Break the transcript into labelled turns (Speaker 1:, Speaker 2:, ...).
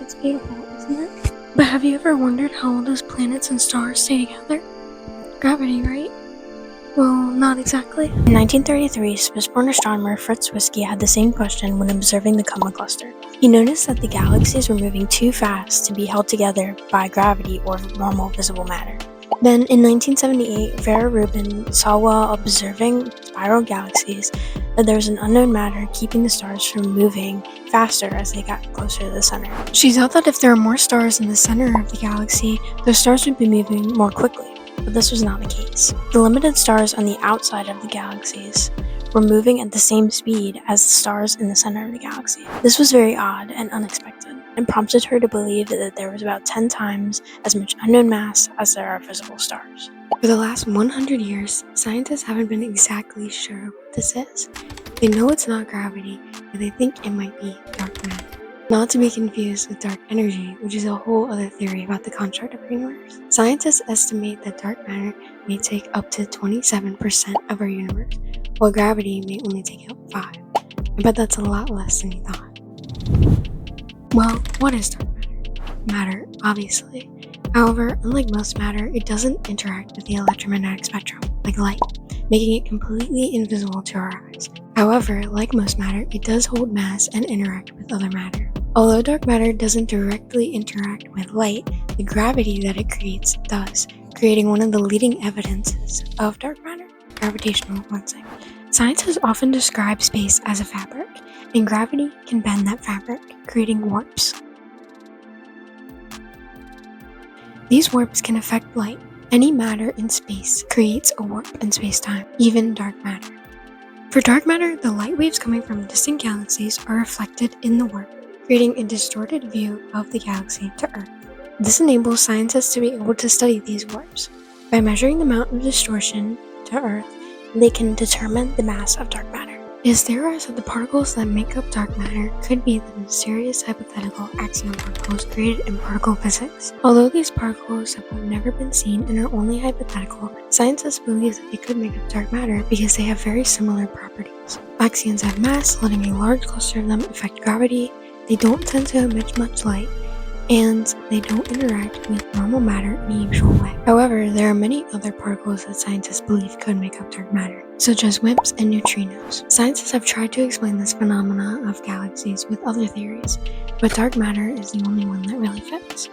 Speaker 1: It's beautiful, isn't it? But have you ever wondered how all those planets and stars stay together? Gravity, right? Well, not exactly. In 1933, Swiss-born astronomer Fritz Zwicky had the same question when observing the Coma cluster. He noticed that the galaxies were moving too fast to be held together by gravity or normal visible matter. Then, in 1978, Vera Rubin saw while observing spiral galaxies that there was an unknown matter keeping the stars from moving faster as they got closer to the center. She thought that if there were more stars in the center of the galaxy, those stars would be moving more quickly. But this was not the case. The limited stars on the outside of the galaxies were moving at the same speed as the stars in the center of the galaxy. This was very odd and unexpected, and prompted her to believe that there was about 10 times as much unknown mass as there are visible stars. For the last 100 years, scientists haven't been exactly sure what this is. They know it's not gravity, but they think it might be dark matter. Not to be confused with dark energy, which is a whole other theory about the construct of our universe. Scientists estimate that dark matter may take up to 27% of our universe, while gravity may only take up 5%. I bet that's a lot less than you thought. Well, what is dark matter? Matter, obviously. However, unlike most matter, it doesn't interact with the electromagnetic spectrum, like light, making it completely invisible to our eyes. However, like most matter, it does hold mass and interact with other matter. Although dark matter doesn't directly interact with light, the gravity that it creates does, creating one of the leading evidences of dark matter, gravitational lensing. Scientists often describe space as a fabric, and gravity can bend that fabric, creating warps. These warps can affect light. Any matter in space creates a warp in space-time, even dark matter. For dark matter, the light waves coming from distant galaxies are reflected in the warp, creating a distorted view of the galaxy to Earth. This enables scientists to be able to study these warps. By measuring the amount of distortion to Earth, they can determine the mass of dark matter. It is theorized that the particles that make up dark matter could be the mysterious hypothetical axion particles created in particle physics. Although these particles have never been seen and are only hypothetical, scientists believe that they could make up dark matter because they have very similar properties. Axions have mass, letting a large cluster of them affect gravity. They don't tend to emit much light, and they don't interact with normal matter in a usual way. However, there are many other particles that scientists believe could make up dark matter, such as WIMPs and neutrinos. Scientists have tried to explain this phenomena of galaxies with other theories, but dark matter is the only one that really fits.